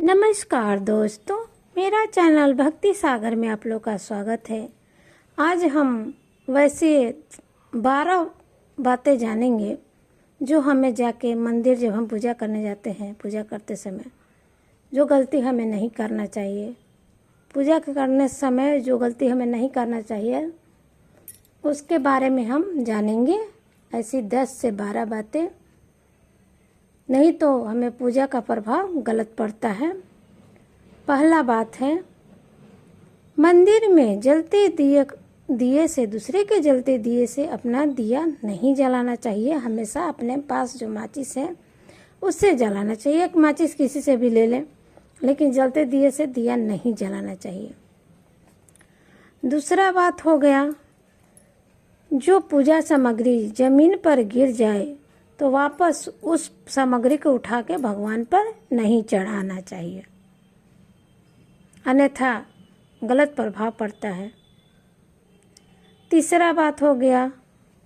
नमस्कार दोस्तों, मेरा चैनल भक्ति सागर में आप लोग का स्वागत है। आज हम वैसे 12 बातें जानेंगे जो हमें जाके मंदिर जब हम पूजा करने जाते हैं, पूजा करते समय जो गलती हमें नहीं करना चाहिए, पूजा करने समय जो गलती हमें नहीं करना चाहिए उसके बारे में हम जानेंगे। ऐसी 10 से 12 बातें, नहीं तो हमें पूजा का प्रभाव गलत पड़ता है। पहला बात है, मंदिर में जलते दिए से दूसरे के जलते दिए से अपना दिया नहीं जलाना चाहिए। हमेशा अपने पास जो माचिस है उससे जलाना चाहिए। एक माचिस किसी से भी ले लें, लेकिन जलते दिए से दिया नहीं जलाना चाहिए। दूसरा बात हो गया, जो पूजा सामग्री जमीन पर गिर जाए तो वापस उस सामग्री को उठा के भगवान पर नहीं चढ़ाना चाहिए, अन्यथा गलत प्रभाव पड़ता है। तीसरा बात हो गया,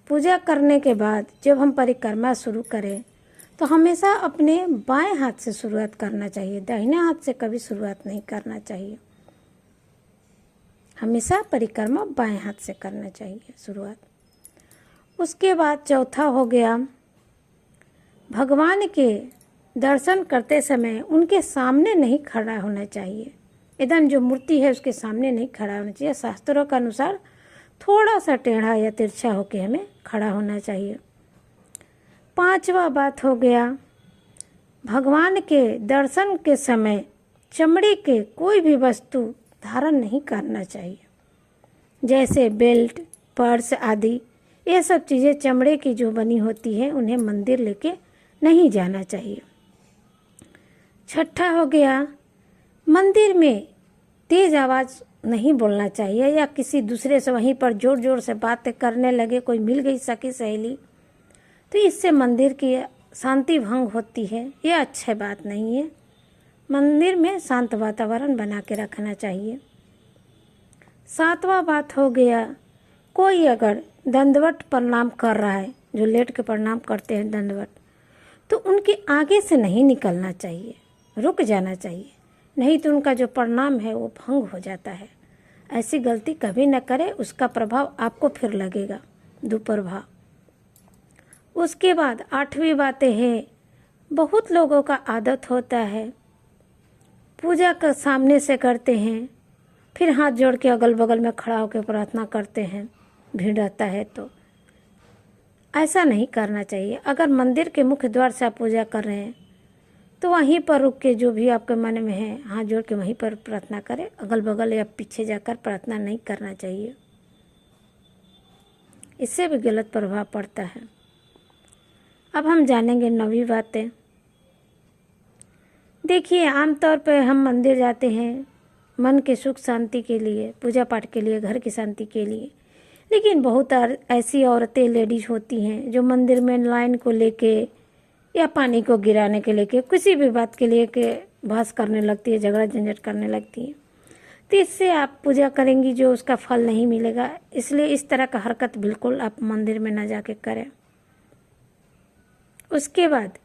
पूजा करने के बाद जब हम परिक्रमा शुरू करें तो हमेशा अपने बाएं हाथ से शुरुआत करना चाहिए, दाहिने हाथ से कभी शुरुआत नहीं करना चाहिए। हमेशा परिक्रमा बाएं हाथ से करना चाहिए शुरुआत। उसके बाद चौथा हो गया, भगवान के दर्शन करते समय उनके सामने नहीं खड़ा होना चाहिए। एकदम जो मूर्ति है उसके सामने नहीं खड़ा होना चाहिए। शास्त्रों के अनुसार थोड़ा सा टेढ़ा या तिरछा होकर हमें खड़ा होना चाहिए। पांचवा बात हो गया, भगवान के दर्शन के समय चमड़े के कोई भी वस्तु धारण नहीं करना चाहिए, जैसे बेल्ट, पर्स आदि। ये सब चीज़ें चमड़े की जो बनी होती है उन्हें मंदिर लेके नहीं जाना चाहिए। छठा हो गया, मंदिर में तेज आवाज़ नहीं बोलना चाहिए या किसी दूसरे से वहीं पर जोर जोर से बातें करने लगे, कोई मिल गई सखी सहेली, तो इससे मंदिर की शांति भंग होती है। ये अच्छी बात नहीं है। मंदिर में शांत वातावरण बना के रखना चाहिए। सातवां बात हो गया, कोई अगर दंडवत प्रणाम कर रहा है, जो लेट के प्रणाम करते हैं दंडवत, तो उनके आगे से नहीं निकलना चाहिए, रुक जाना चाहिए, नहीं तो उनका जो प्रणाम है वो भंग हो जाता है। ऐसी गलती कभी न करें, उसका प्रभाव आपको फिर लगेगा, दुष्प्रभाव। उसके बाद 8वीं बातें है, बहुत लोगों का आदत होता है पूजा का सामने से करते हैं, फिर हाथ जोड़ के अगल बगल में खड़ा होकर प्रार्थना करते हैं, भीड़ रहता है तो ऐसा नहीं करना चाहिए। अगर मंदिर के मुख्य द्वार से आप पूजा कर रहे हैं तो वहीं पर रुक के जो भी आपके मन में है हाथ जोड़ के वहीं पर प्रार्थना करें। अगल बगल या पीछे जाकर प्रार्थना नहीं करना चाहिए, इससे भी गलत प्रभाव पड़ता है। अब हम जानेंगे 9वीं बातें। देखिए, आमतौर पर हम मंदिर जाते हैं मन के सुख शांति के लिए, पूजा पाठ के लिए, घर की शांति के लिए, लेकिन बहुत ऐसी औरतें, लेडीज होती हैं जो मंदिर में लाइन को लेके या पानी को गिराने के लेके, किसी भी बात के लिए के बहस करने लगती है, झगड़ा झंझट करने लगती है। तो इससे आप पूजा करेंगी जो उसका फल नहीं मिलेगा। इसलिए इस तरह का हरकत बिल्कुल आप मंदिर में ना जाके करें। उसके बाद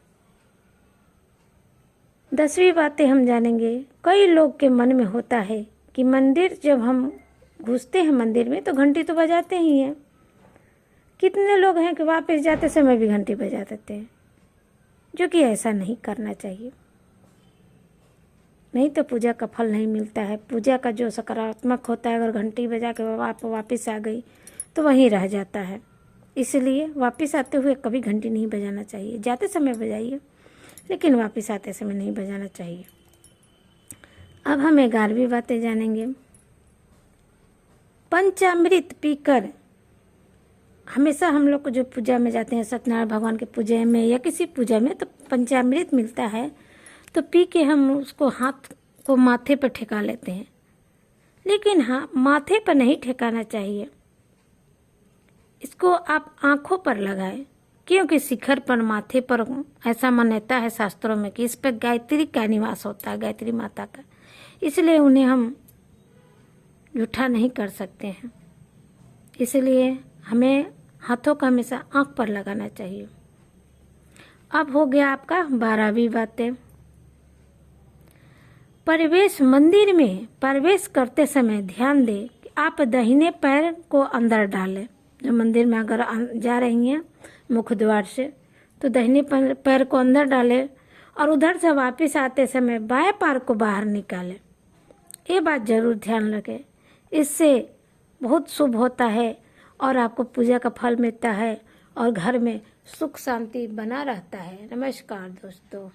10वीं बातें हम जानेंगे, कई लोग के मन में होता है कि मंदिर जब हम घुसते हैं मंदिर में तो घंटी तो बजाते ही हैं। कितने लोग हैं कि वापस जाते समय भी घंटी बजा देते हैं, जो कि ऐसा नहीं करना चाहिए, नहीं तो पूजा का फल नहीं मिलता है। पूजा का जो सकारात्मक होता है, अगर घंटी बजा के आप वापस आ गई तो वहीं रह जाता है। इसलिए वापस आते हुए कभी घंटी नहीं बजाना चाहिए। जाते समय बजाइए, लेकिन वापस आते समय नहीं बजाना चाहिए। अब हम 11वीं बातें जानेंगे। पंचामृत पीकर, हमेशा हम लोग को जो पूजा में जाते हैं, सत्यनारायण भगवान के पूजा में या किसी पूजा में, तो पंचामृत मिलता है, तो पी के हम उसको हाथ को माथे पर ठेका लेते हैं। लेकिन हाँ, माथे पर नहीं ठेकाना चाहिए, इसको आप आँखों पर लगाएं, क्योंकि शिखर पर, माथे पर ऐसा मान्यता है शास्त्रों में कि इस पर गायत्री का निवास होता है, गायत्री माता का, इसलिए उन्हें हम जूठा नहीं कर सकते हैं। इसलिए हमें हाथों का हमेशा आँख पर लगाना चाहिए। अब हो गया आपका 12वीं बातें। प्रवेश मंदिर में प्रवेश करते समय ध्यान दें कि आप दाहिने पैर को अंदर डालें। जो मंदिर में अगर जा रही हैं मुख्य द्वार से तो दाहिने पैर को अंदर डालें और उधर से वापस आते समय बाएं पैर को बाहर निकालें। ये बात जरूर ध्यान रखें, इससे बहुत शुभ होता है और आपको पूजा का फल मिलता है और घर में सुख शांति बना रहता है। नमस्कार दोस्तों।